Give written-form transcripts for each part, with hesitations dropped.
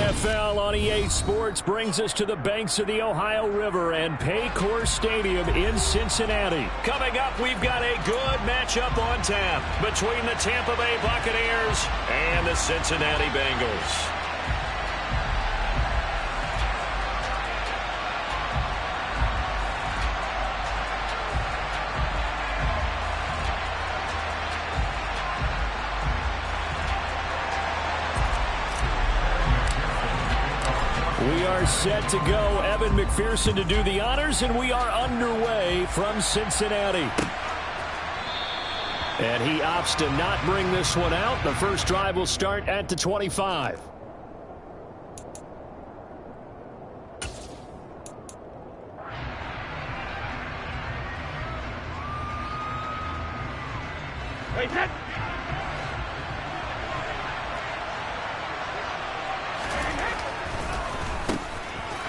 NFL on EA Sports brings us to the banks of the Ohio River and Paycor Stadium in Cincinnati. Coming up, we've got a good matchup on tap between the Tampa Bay Buccaneers and the Cincinnati Bengals. We are set to go. Evan McPherson to do the honors, and we are underway from Cincinnati. And he opts to not bring this one out. The first drive will start at the 25.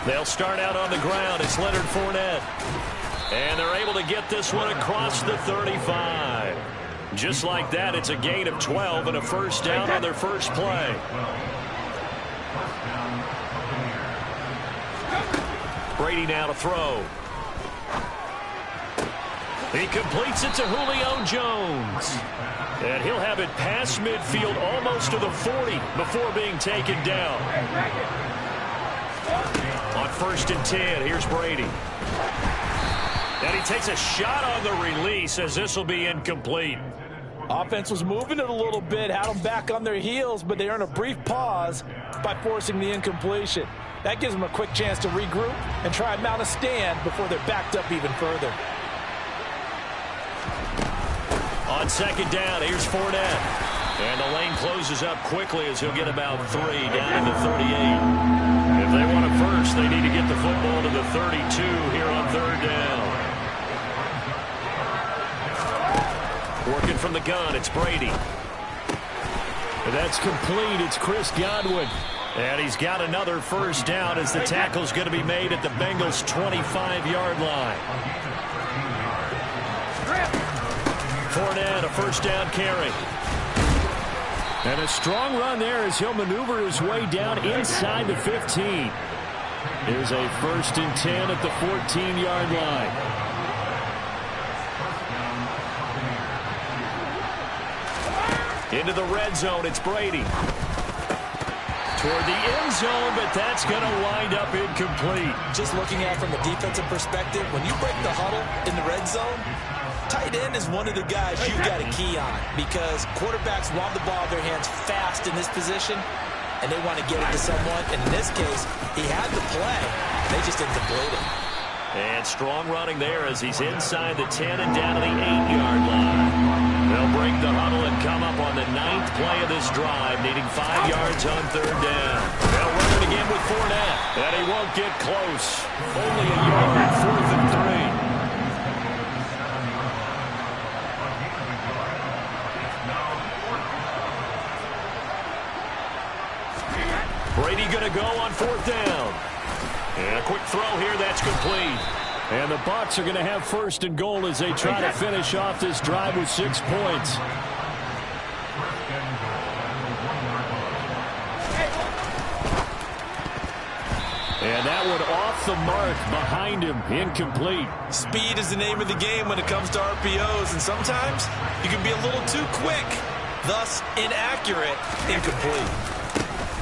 They'll start out on the ground. It's Leonard Fournette. And they're able to get this one across the 35. Just like that, it's a gain of 12 and a first down on their first play. Brady now to throw. He completes it to Julio Jones. And he'll have it past midfield almost to the 40 before being taken down. On 1st and 10, here's Brady. And he takes a shot on the release as this will be incomplete. Offense was moving it a little bit, had them back on their heels, but they earn a brief pause by forcing the incompletion. That gives them a quick chance to regroup and try and mount a stand before they're backed up even further. On 2nd down, here's Fournette. And the lane closes up quickly as he'll get about 3 down to the 38. If they want it first, they need to get the football to the 32 here on 3rd down. Working from the gun, it's Brady. And that's complete. It's Chris Godwin. And he's got another first down as the tackle's going to be made at the Bengals' 25-yard line. Fournette, a first down carry. And a strong run there as he'll maneuver his way down inside the 15. Here's a 1st and 10 at the 14-yard line. Into the red zone, it's Brady. Toward the end zone, but that's going to wind up incomplete. Just looking at it from a defensive perspective, when you break the huddle in the red zone, tight end is one of the guys you've got a key on because quarterbacks want the ball in their hands fast in this position, and they want to get it to someone. And in this case, he had the play. They just didn't complete it. And strong running there as he's inside the 10 and down to the 8-yard line. They'll break the huddle and come up on the 9th play of this drive, needing 5 yards on 3rd down. They'll run it again with Fournette, and he won't get close. Only a yard, 4th and 3. Brady going to go on 4th down. And a quick throw here, that's complete. And the Bucs are going to have 1st and goal as they try to finish off this drive with 6 points. And that one off the mark behind him, incomplete. Speed is the name of the game when it comes to RPOs, and sometimes you can be a little too quick, thus inaccurate, incomplete.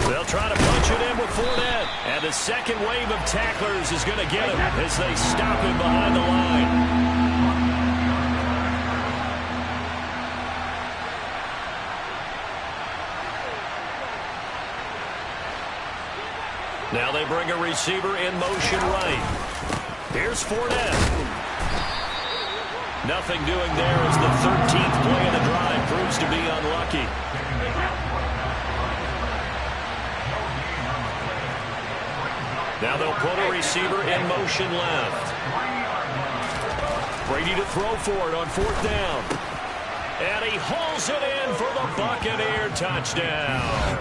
They'll try to punch it in with Fournette. And the second wave of tacklers is going to get him as they stop him behind the line. Now they bring a receiver in motion right. Here's Fournette. Nothing doing there as the 13th play of the drive proves to be unlucky. Now they'll put a receiver in motion left. Brady to throw for it on 4th down. And he hauls it in for the Buccaneer touchdown.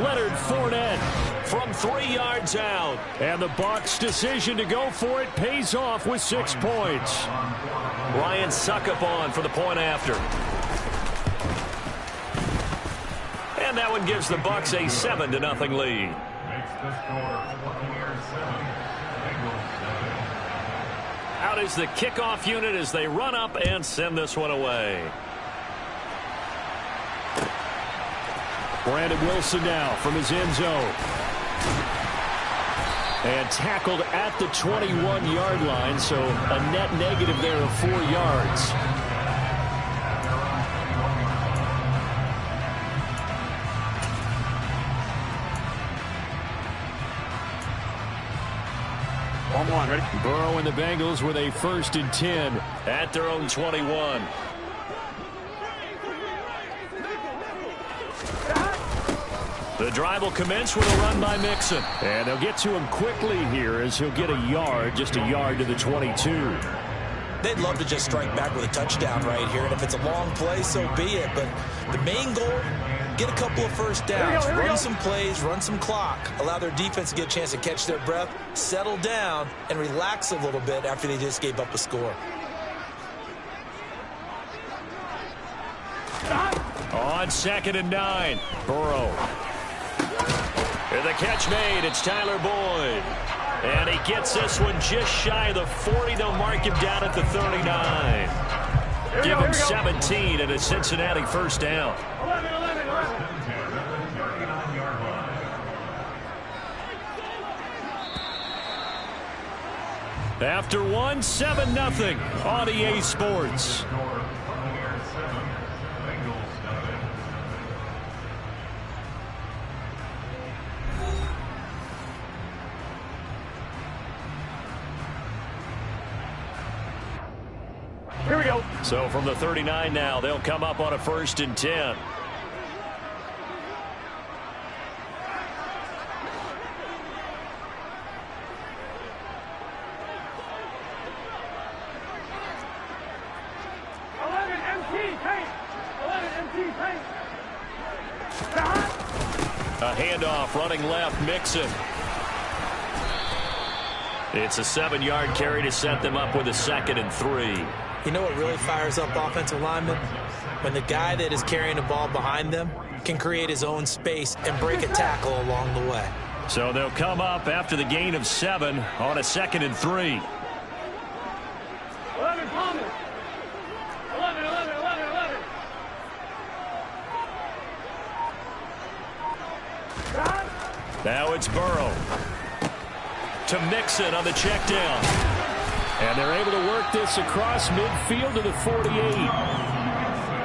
Leonard Fournette from 3 yards out. And the Bucs' decision to go for it pays off with 6 points. Ryan Succop on for the point after. And that one gives the Bucs a 7-0 lead. Out is the kickoff unit as they run up and send this one away. Brandon Wilson now from his end zone. And tackled at the 21-yard line, so a net negative there of 4 yards. Ready? Burrow and the Bengals with a 1st and 10 at their own 21. The drive will commence with a run by Mixon. And they'll get to him quickly here as he'll get a yard, just a yard to the 22. They'd love to just strike back with a touchdown right here, and if it's a long play, so be it. But the main goal, get a couple of first downs, run some plays, run some clock, allow their defense to get a chance to catch their breath, settle down, and relax a little bit after they just gave up a score. On 2nd and 9, Burrow. And the catch made, it's Tyler Boyd. And he gets this one just shy of the 40. They'll mark him down at the 39. Give him 17 and a Cincinnati first down. 11. After one, 7-0 on EA Sports. Here we go. So from the 39 now, they'll come up on a 1st and 10. A handoff running left, Mixon. It's a 7-yard carry to set them up with a 2nd and 3. You know what really fires up offensive linemen? When the guy that is carrying the ball behind them can create his own space and break a tackle along the way. So they'll come up after the gain of 7 on a 2nd and 3. 11, Palmer. 11. Now it's Burrow. To Mixon on the check down. And they're able to work this across midfield to the 48.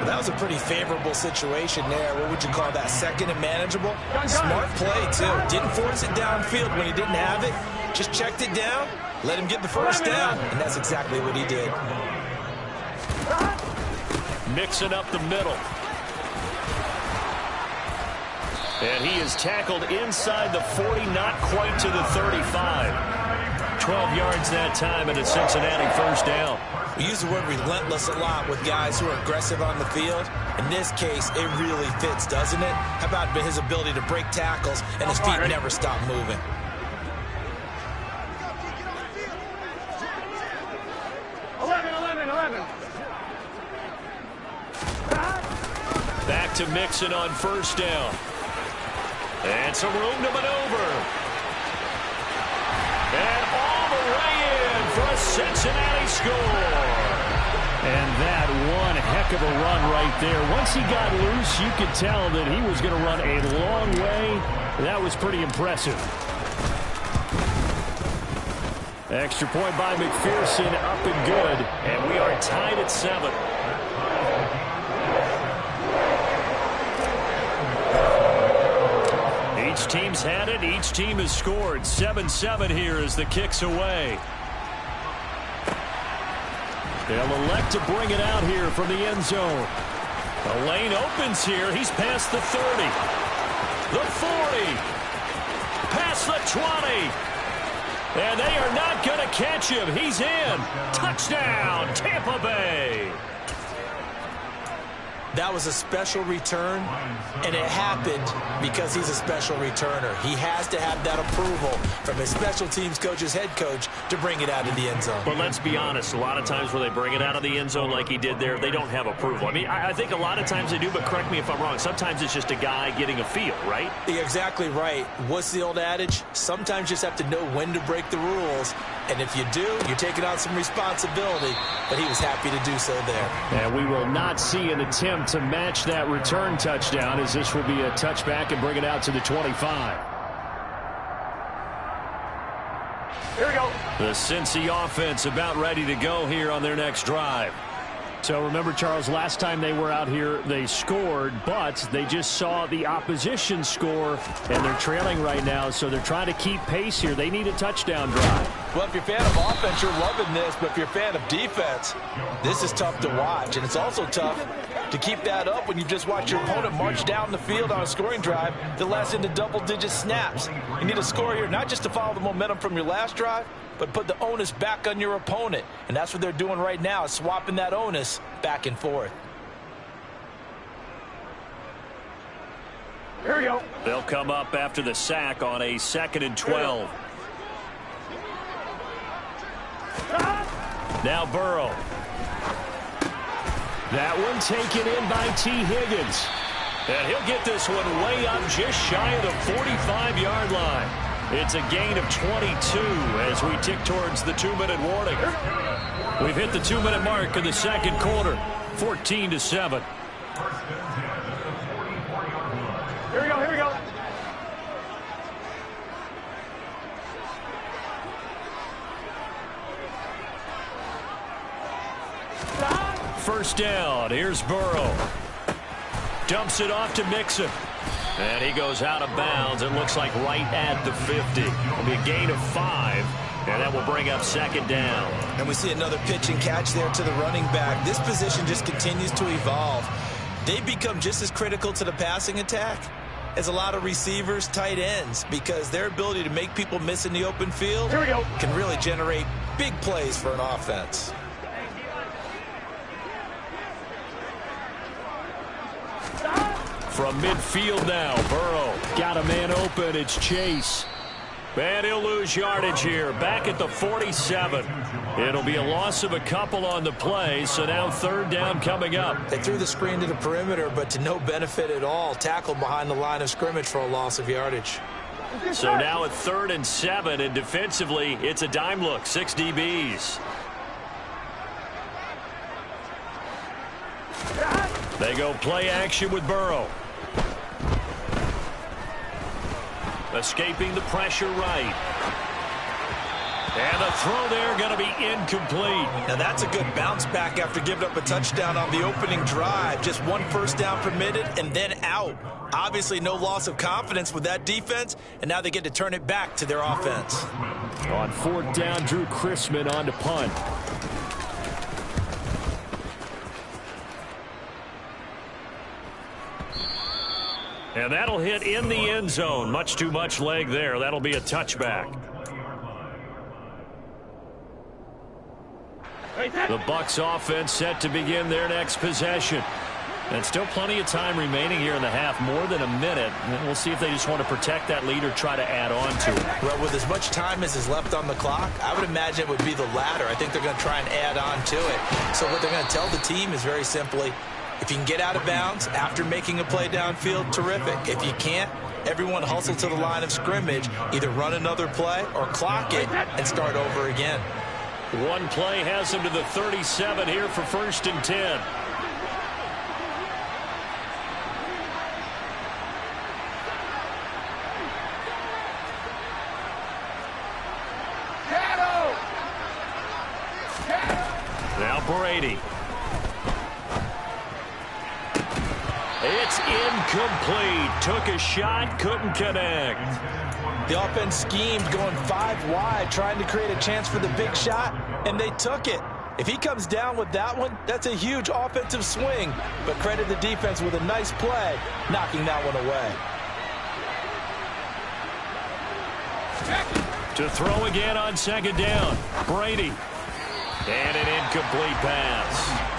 That was a pretty favorable situation there. What would you call that? 2nd and manageable? Smart play, too. Didn't force it downfield when he didn't have it. Just checked it down, let him get the first down, and that's exactly what he did. Mixon up the middle. And he is tackled inside the 40, not quite to the 35. 12 yards that time and a Cincinnati first down. We use the word relentless a lot with guys who are aggressive on the field. In this case, it really fits, doesn't it? How about his ability to break tackles and his feet never stop moving? Back to Mixon on first down. And some room to maneuver. And all the way in for a Cincinnati score. And that one heck of a run right there. Once he got loose, you could tell that he was going to run a long way. That was pretty impressive. Extra point by McPherson, up and good. And we are tied at 7. Each team's had it. Each team has scored. 7-7 here as the kick's away. They'll elect to bring it out here from the end zone. The lane opens here. He's past the 30. The 40. Past the 20. And they are not going to catch him. He's in. Touchdown, Tampa Bay. That was a special return, and it happened because he's a special returner. He has to have that approval from his special teams coach's head coach to bring it out of the end zone. But let's be honest, a lot of times when they bring it out of the end zone like he did there, they don't have approval. I mean, I think a lot of times they do, but correct me if I'm wrong. Sometimes it's just a guy getting a feel, right? You're exactly right. What's the old adage? Sometimes you just have to know when to break the rules, and if you do, you're taking on some responsibility, but he was happy to do so there. And we will not see an attempt to match that return touchdown, as this will be a touchback and bring it out to the 25. Here we go. The Cincy offense about ready to go here on their next drive. So remember, Charles, last time they were out here, they scored, but they just saw the opposition score, and they're trailing right now, so they're trying to keep pace here. They need a touchdown drive. Well, if you're a fan of offense, you're loving this, but if you're a fan of defense, this is tough to watch, and it's also tough to keep that up when you just watch your opponent march down the field on a scoring drive that lasts into double-digit snaps. You need a score here, not just to follow the momentum from your last drive, but put the onus back on your opponent. And that's what they're doing right now, is swapping that onus back and forth. Here we go. They'll come up after the sack on a 2nd and 12. Now Burrow. That one taken in by T. Higgins. And he'll get this one way up just shy of the 45-yard line. It's a gain of 22 as we tick towards the 2-minute warning. We've hit the 2-minute mark in the second quarter, 14-7. Here we go, here we go. First down, here's Burrow. Dumps it off to Mixon. And he goes out of bounds. It looks like right at the 50. It'll be a gain of 5, and that will bring up 2nd down. And we see another pitch and catch there to the running back. This position just continues to evolve. They become just as critical to the passing attack as a lot of receivers, tight ends, because their ability to make people miss in the open field Here we go. can really generate big plays for an offense. From midfield now, Burrow. Got a man open. It's Chase. And he'll lose yardage here. Back at the 47. It'll be a loss of a couple on the play, so now 3rd down coming up. They threw the screen to the perimeter, but to no benefit at all. Tackled behind the line of scrimmage for a loss of yardage. So now at 3rd and 7, and defensively, it's a dime look, 6 DBs. They go play action with Burrow. Escaping the pressure right. And the throw there going to be incomplete. Now that's a good bounce back after giving up a touchdown on the opening drive. Just 1 first down permitted and then out. Obviously no loss of confidence with that defense, and now they get to turn it back to their offense. On 4th down, Drew Chrisman on to punt. And that'll hit in the end zone. Much too much leg there. That'll be a touchback. The Bucs offense set to begin their next possession. And still plenty of time remaining here in the half, more than a minute. And we'll see if they just want to protect that lead or try to add on to it. Well, with as much time as is left on the clock, I would imagine it would be the latter. I think they're going to try and add on to it. So what they're going to tell the team is very simply, if you can get out of bounds after making a play downfield, terrific. If you can't, everyone hustle to the line of scrimmage, either run another play or clock it and start over again. One play has them to the 37 here for 1st and 10. Now Brady. It's incomplete. Took a shot, couldn't connect. The offense schemed going 5 wide, trying to create a chance for the big shot, and they took it. If he comes down with that one, that's a huge offensive swing. But credit the defense with a nice play, knocking that one away. To throw again on 2nd down. Brady. And an incomplete pass.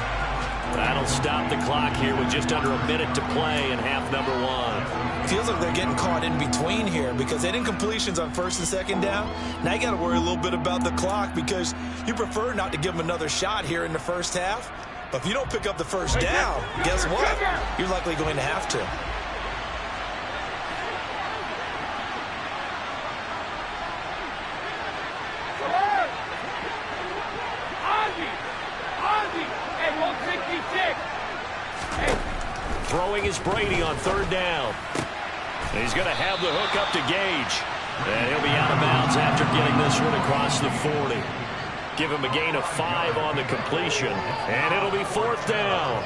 That'll stop the clock here with just under a minute to play in half number one. Feels like they're getting caught in between here because they didn't completions on first and second down. Now you got to worry a little bit about the clock because you prefer not to give them another shot here in the first half. But if you don't pick up the first down, guess what? You're likely going to have to. Throwing is Brady on third down. He's going to have the hook up to Gage. And he'll be out of bounds after getting this one across the 40. Give him a gain of 5 on the completion. And it'll be fourth down.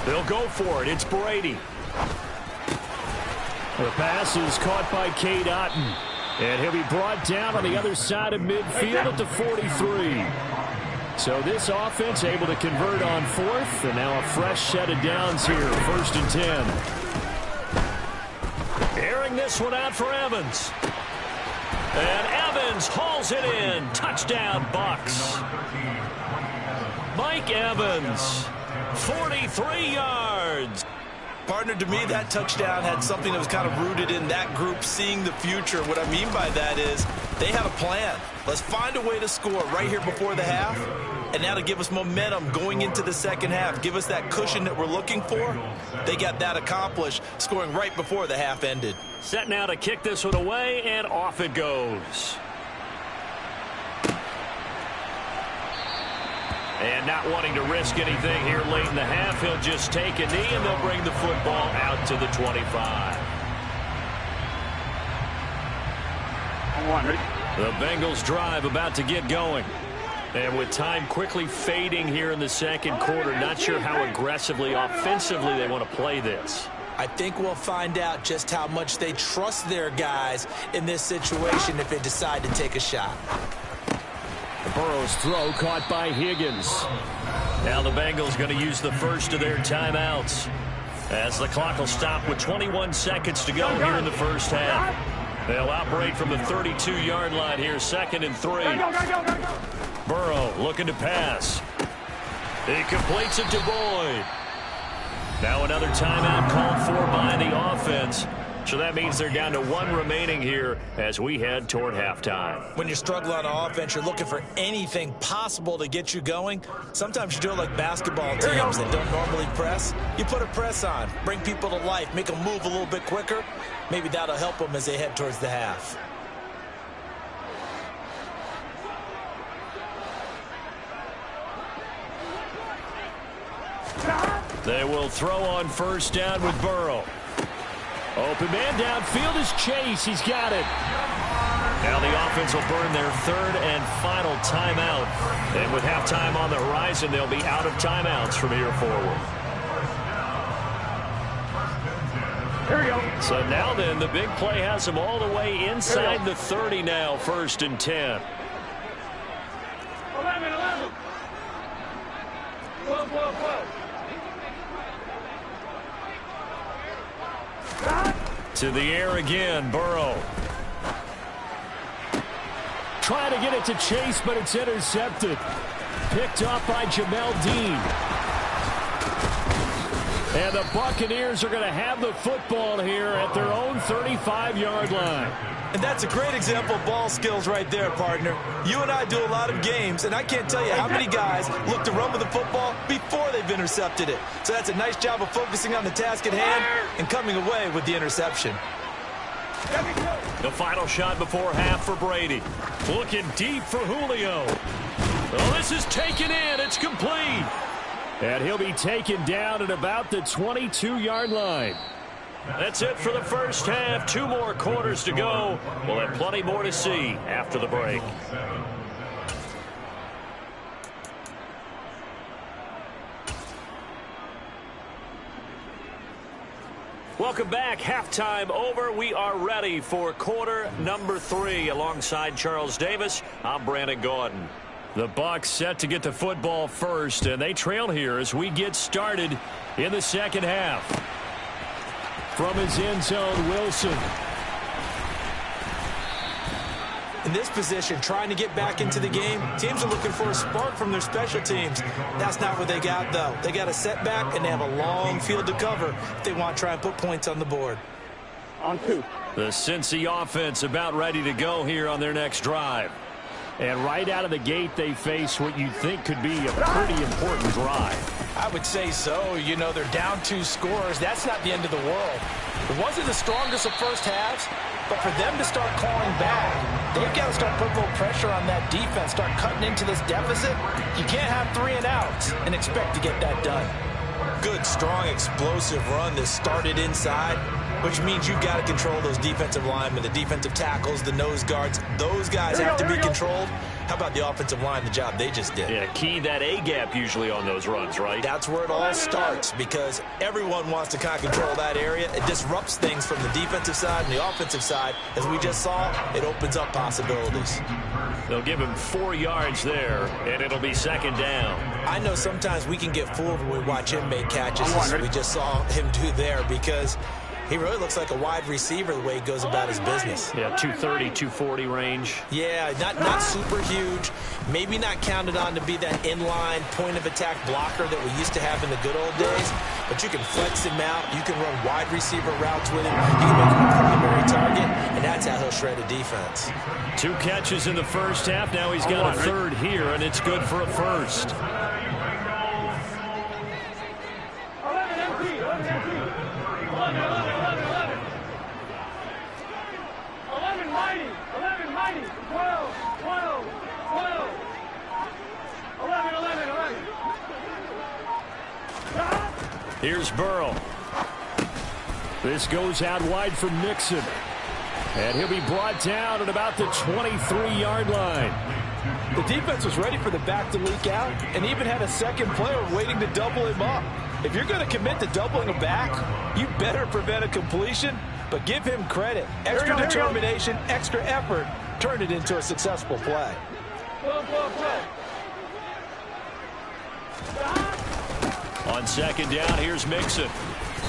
They'll go for it. It's Brady. The pass is caught by Cade Otton. And he'll be brought down on the other side of midfield at the 43. So this offense able to convert on fourth. And now a fresh set of downs here. First and 10. Airing this one out for Evans. And Evans hauls it in. Touchdown, Bucks. Mike Evans, 43 yards. Partner, to me, that touchdown had something that was kind of rooted in that group seeing the future. What I mean by that is they had a plan. Let's find a way to score right here before the half. And now to give us momentum going into the second half, give us that cushion that we're looking for. They got that accomplished, scoring right before the half ended. Set now to kick this one away, and off it goes. And not wanting to risk anything here late in the half, he'll just take a knee, and they'll bring the football out to the 25. The Bengals drive about to get going. And with time quickly fading here in the second quarter, not sure how aggressively, offensively they want to play this. I think we'll find out just how much they trust their guys in this situation if they decide to take a shot. Burrow's throw caught by Higgins. Now the Bengals going to use the first of their timeouts as the clock will stop with 21 seconds to go here in the first half. They'll operate from the 32-yard line here, second and 3. Burrow looking to pass. He completes it to Boyd. Now another timeout called for by the offense. So that means they're down to 1 remaining here as we head toward halftime. When you're struggling on offense, you're looking for anything possible to get you going. Sometimes you do it like basketball teams that don't normally press. You put a press on, bring people to life, make them move a little bit quicker. Maybe that'll help them as they head towards the half. They will throw on first down with Burrow. Open man downfield is Chase. He's got it. Now the offense will burn their third and final timeout. And with halftime on the horizon, they'll be out of timeouts from here forward. Here we go. So now then, the big play has them all the way inside the 30 now, first and 10. 11. 12. To the air again, Burrow. Trying to get it to Chase, but it's intercepted. Picked off by Jamel Dean. And the Buccaneers are going to have the football here at their own 35-yard line. And that's a great example of ball skills right there, partner. You and I do a lot of games, and I can't tell you how many guys look to run with the football before they've intercepted it. So that's a nice job of focusing on the task at hand and coming away with the interception. The final shot before half for Brady. Looking deep for Julio. Oh, this is taken in. It's complete. And he'll be taken down at about the 22-yard line. That's it for the first half. 2 more quarters to go. We'll have plenty more to see after the break. Welcome back. Halftime over. We are ready for quarter number 3. Alongside Charles Davis, I'm Brandon Gaudin. The Bucs set to get the football first, and they trail here as we get started in the second half. From his end zone, Wilson. In this position, trying to get back into the game, teams are looking for a spark from their special teams. That's not what they got, though. They got a setback, and they have a long field to cover if they want to try and put points on the board. On 2. The Cincy offense about ready to go here on their next drive. And right out of the gate, they face what you think could be a pretty important drive. I would say so. You know, they're down 2 scores. That's not the end of the world. It wasn't the strongest of first halves, but for them to start clawing back, they've got to start putting a little pressure on that defense, start cutting into this deficit. You can't have 3 and outs and expect to get that done. Good, strong, explosive run that started inside, which means you've got to control those defensive linemen, the defensive tackles, the nose guards. Those guys have to be controlled. How about the offensive line, the job they just did? Yeah, key that A-gap usually on those runs, right? That's where it all starts, because everyone wants to kind of control that area. It disrupts things from the defensive side and the offensive side. As we just saw, it opens up possibilities. They'll give him 4 yards there, and it'll be second down. I know sometimes we can get fooled when we watch him make catches, as we just saw him do there, because he really looks like a wide receiver the way he goes about his business. Yeah, 230, 240 range. Yeah, not super huge. Maybe not counted on to be that inline point-of-attack blocker that we used to have in the good old days. But you can flex him out. You can run wide receiver routes with him. You can make him a primary target, and that's how he'll shred a defense. 2 catches in the first half. Now he's got a third here, and it's good for a first. Here's Burrow. This goes out wide for Mixon. And he'll be brought down at about the 23-yard line. The defense was ready for the back to leak out and even had a second player waiting to double him up. If you're going to commit to doubling a back, you better prevent a completion, but give him credit. Extra determination, extra effort, turned it into a successful play. On second down, here's Mixon.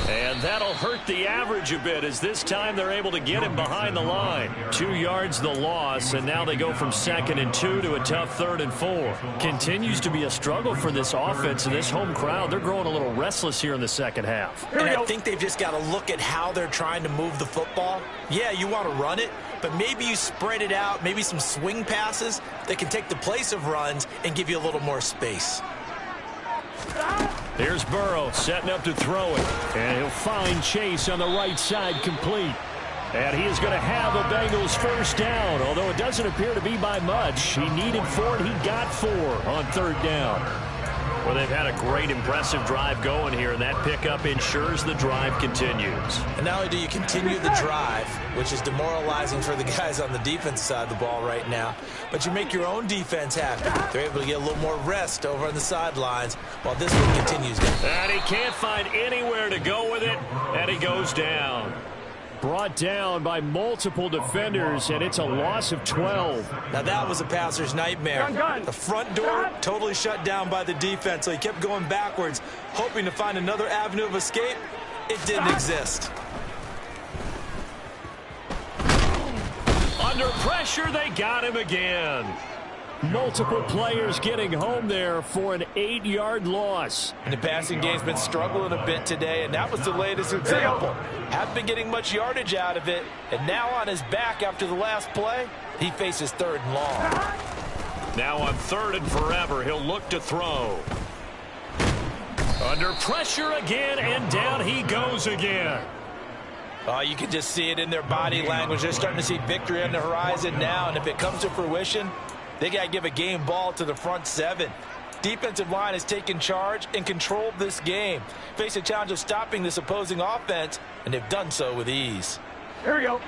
And that'll hurt the average a bit, as this time they're able to get him behind the line. 2 yards the loss, and now they go from 2nd and 2 to a tough 3rd and 4. Continues to be a struggle for this offense and this home crowd. They're growing a little restless here in the second half. And I think they've just got to look at how they're trying to move the football. Yeah, you want to run it, but maybe you spread it out, maybe some swing passes that can take the place of runs and give you a little more space. Here's Burrow setting up to throw it. And he'll find Chase on the right side complete. And he is going to have a Bengals first down, although it doesn't appear to be by much. He needed 4, and he got 4 on 3rd down. Well, they've had a great, impressive drive going here, and that pickup ensures the drive continues. And not only do you continue the drive, which is demoralizing for the guys on the defensive side of the ball right now, but you make your own defense happy. They're able to get a little more rest over on the sidelines while this one continues. And he can't find anywhere to go with it, and he goes down. Brought down by multiple defenders, and it's a loss of 12. Now that was a passer's nightmare. The front door totally shut down by the defense, so he kept going backwards, hoping to find another avenue of escape. It didn't exist. Under pressure, they got him again. Multiple players getting home there for an 8-yard loss. And the passing game's been struggling a bit today, and that was the latest example. Haven't been getting much yardage out of it, and now on his back after the last play, he faces 3rd and long. Now on 3rd and forever, he'll look to throw. Under pressure again, and down he goes again. Oh, you can just see it in their body language. They're starting to see victory on the horizon now, and if it comes to fruition, they got to give a game ball to the front 7. Defensive line has taken charge and controlled this game. Face a challenge of stopping this opposing offense, and they've done so with ease. Here we go.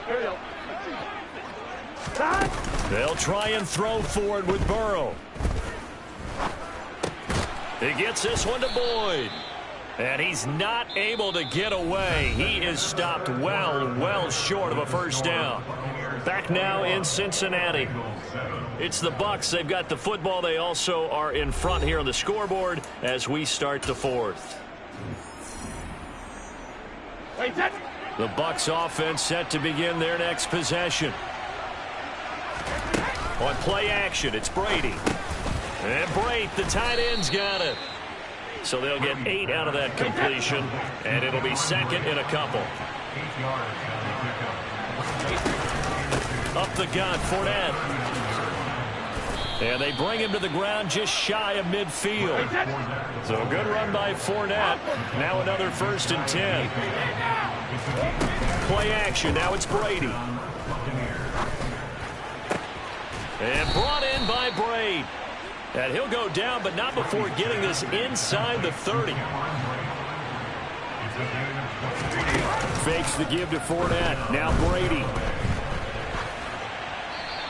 Here we go. They'll try and throw for it with Burrow. He gets this one to Boyd. And he's not able to get away. He is stopped well short of a first down. Back now in Cincinnati. It's the Bucs. They've got the football. They also are in front here on the scoreboard as we start the fourth. The Bucs offense set to begin their next possession. On play action, it's Brady. And Brate, the tight end's got it. So they'll get 8 out of that completion, and it'll be second in a couple. Up the gun, Fournette. And they bring him to the ground just shy of midfield. So a good run by Fournette. Now another 1st and 10. Play action, now it's Brady. And brought in by Brate. And he'll go down, but not before getting this inside the 30. Fakes the give to Fournette. Now Brady.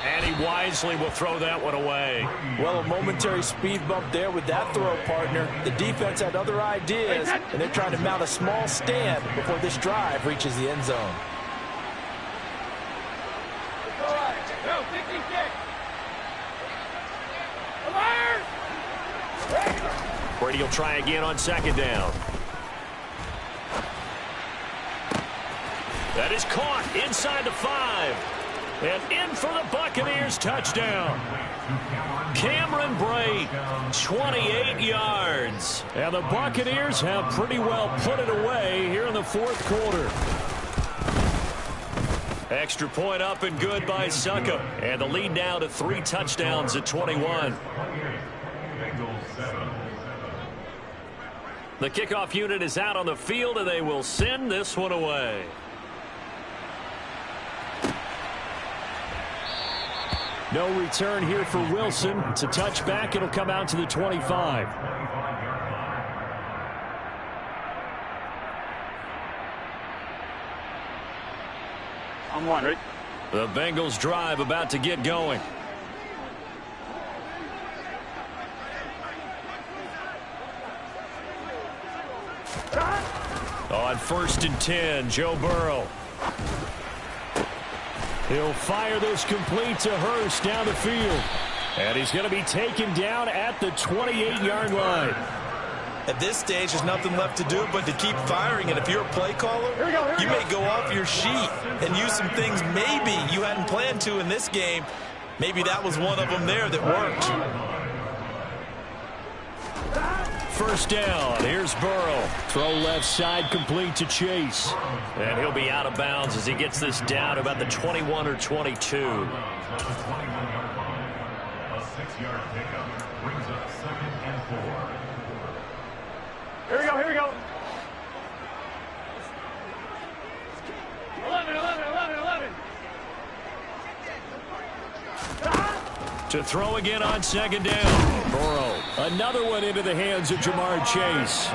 And he wisely will throw that one away. Well, a momentary speed bump there with that throw, partner. The defense had other ideas, and they're trying to mount a small stand before this drive reaches the end zone. Brady will try again on 2nd down. That is caught inside the 5. And in for the Buccaneers touchdown. Cameron Brate, 28 yards. And the Buccaneers have pretty well put it away here in the 4th quarter. Extra point up and good by Succop. And the lead now to 3 touchdowns at 21. The kickoff unit is out on the field, and they will send this one away. No return here for Wilson. It's a touchback. It'll come out to the 25. I'm one, ready? The Bengals drive about to get going. On 1st and 10, Joe Burrow. He'll fire this complete to Hurst down the field. And he's going to be taken down at the 28-yard line. At this stage, there's nothing left to do but to keep firing. And if you're a play caller, you may go off your sheet and use some things maybe you hadn't planned to in this game. Maybe that was one of them there that worked. 1st down. Here's Burrow. Throw left side complete to Chase. And he'll be out of bounds as he gets this down to about the 21 or 22. A 6-yard pickup brings up 2nd and 4. Here we go, here we go. 11. To throw again on 2nd down. Burrow. Another one into the hands of Jamar Chase.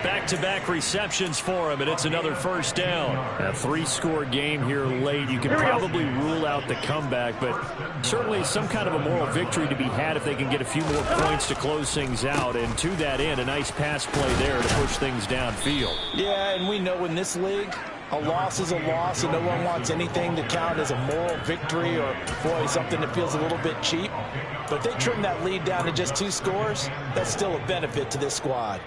Back-to-back receptions for him, and it's another 1st down. A 3-score game here late. You can probably rule out the comeback, but certainly some kind of a moral victory to be had if they can get a few more points to close things out. And to that end, a nice pass play there to push things downfield. Yeah, and we know in this league, a loss is a loss, and no one wants anything to count as a moral victory or, boy, something that feels a little bit cheap. But if they trim that lead down to just 2 scores, that's still a benefit to this squad.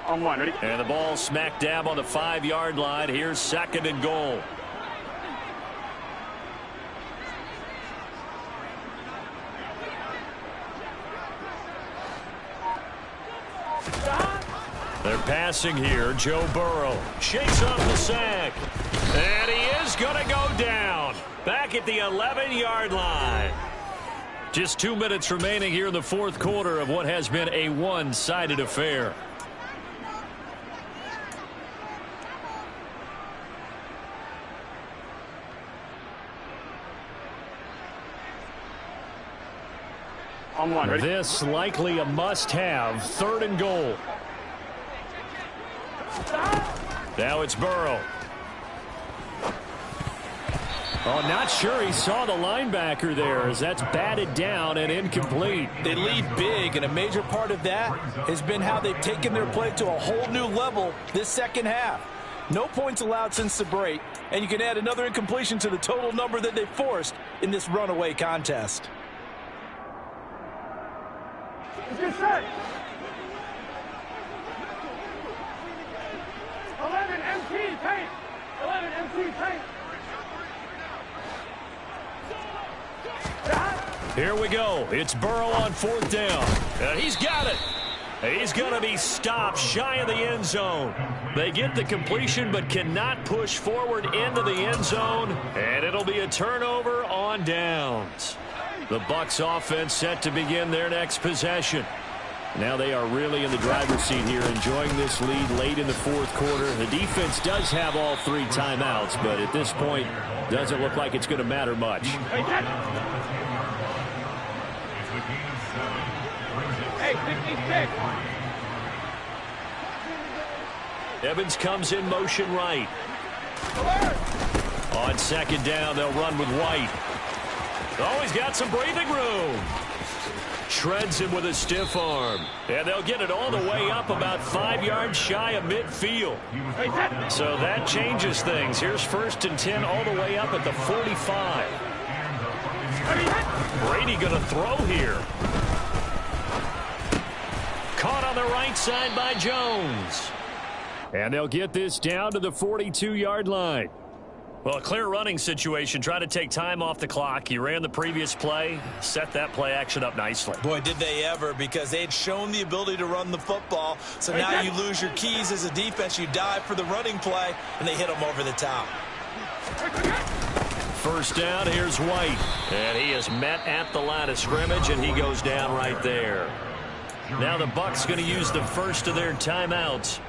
On 1, ready? And the ball smack dab on the 5-yard line. Here's 2nd and goal. They're passing here. Joe Burrow shakes off the sack. And he is going to go down. Back at the 11-yard line. Just 2 minutes remaining here in the 4th quarter of what has been a one-sided affair. On 1, ready? This likely a must-have. 3rd and goal. Now it's Burrow. Oh, not sure he saw the linebacker there as that's batted down and incomplete. They lead big, and a major part of that has been how they've taken their play to a whole new level this second half. No points allowed since the break, and you can add another incompletion to the total number that they forced in this runaway contest. Get set. 11 MT tank. 11 MT tank. Here we go. It's Burrow on 4th down. And he's got it. He's going to be stopped shy of the end zone. They get the completion but cannot push forward into the end zone. And it'll be a turnover on downs. The Bucs offense set to begin their next possession. Now they are really in the driver's seat here, enjoying this lead late in the 4th quarter. The defense does have all 3 timeouts, but at this point, doesn't look like it's going to matter much. Hey, 56. Evans comes in motion right. On 2nd down, they'll run with White. Oh, he's got some breathing room. Shreds him with a stiff arm. And they'll get it all the way up about 5 yards shy of midfield. So that changes things. Here's 1st and 10 all the way up at the 45. Brady going to throw here. Caught on the right side by Jones. And they'll get this down to the 42-yard line. Well, a clear running situation. Try to take time off the clock. You ran the previous play, set that play action up nicely. Boy, did they ever, because they had shown the ability to run the football. So now you lose your keys as a defense. You dive for the running play, and they hit them over the top. 1st down, here's White. And he is met at the line of scrimmage, and he goes down right there. Now the Bucs going to use the first of their timeouts.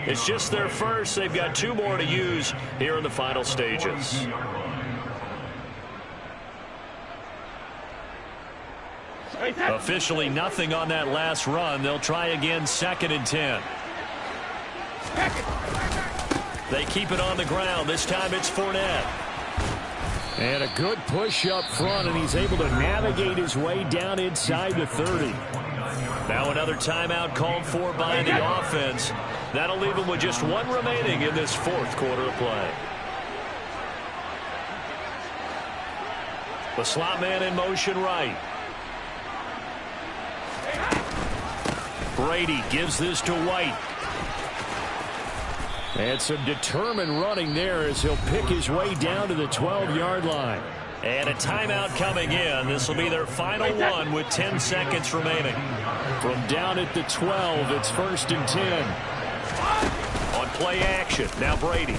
It's just their first. They've got 2 more to use here in the final stages. Officially nothing on that last run. They'll try again 2nd and 10. They keep it on the ground. This time it's Fournette. And a good push up front, and he's able to navigate his way down inside the 30. Now another timeout called for by the offense. That'll leave them with just 1 remaining in this 4th quarter of play. The slot man in motion right. Brady gives this to White. And some determined running there as he'll pick his way down to the 12-yard line. And a timeout coming in. This will be their final one with 10 seconds remaining. From down at the 12, it's 1st and 10. On play action, now Brady.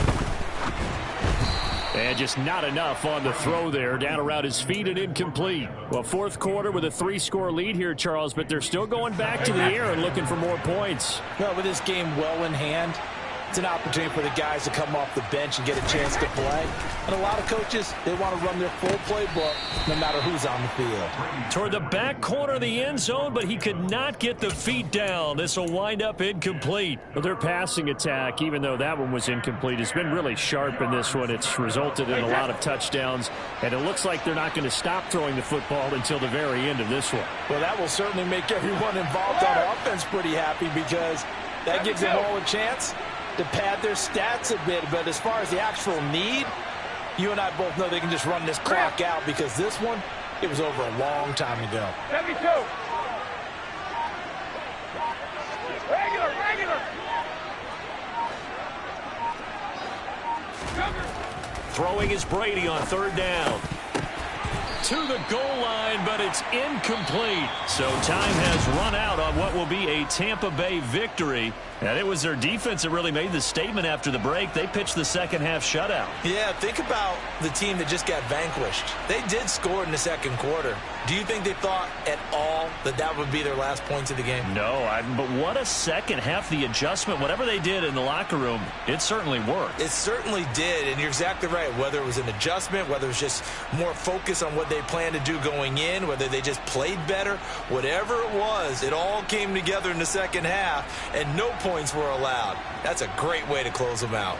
And just not enough on the throw there. Down around his feet and incomplete. Well, 4th quarter with a 3-score lead here, Charles, but they're still going back to the air and looking for more points. Well, with this game well in hand, it's an opportunity for the guys to come off the bench and get a chance to play. And a lot of coaches, they want to run their full playbook no matter who's on the field. Toward the back corner of the end zone, but he could not get the feet down. This will wind up incomplete. Well, their passing attack, even though that one was incomplete, has been really sharp in this one. It's resulted in a lot of touchdowns, and it looks like they're not going to stop throwing the football until the very end of this one. Well, that will certainly make everyone involved on offense pretty happy, because that gives them all a chance to pad their stats a bit. But as far as the actual need, you and I both know they can just run this clock out, because this one, it was over a long time ago. 72. Regular. Throwing is Brady on 3rd down. To the goal line, but it's incomplete. So time has run out on what will be a Tampa Bay victory. And it was their defense that really made the statement after the break. They pitched the second half shutout. Yeah, think about the team that just got vanquished. They did score in the 2nd quarter. Do you think they thought at all that that would be their last points of the game? No, but what a second half. The adjustment, whatever they did in the locker room, it certainly worked. It certainly did, and you're exactly right. Whether it was an adjustment, whether it was just more focus on what they planned to do going in, whether they just played better, whatever it was, it all came together in the second half, and no points were allowed. That's a great way to close them out.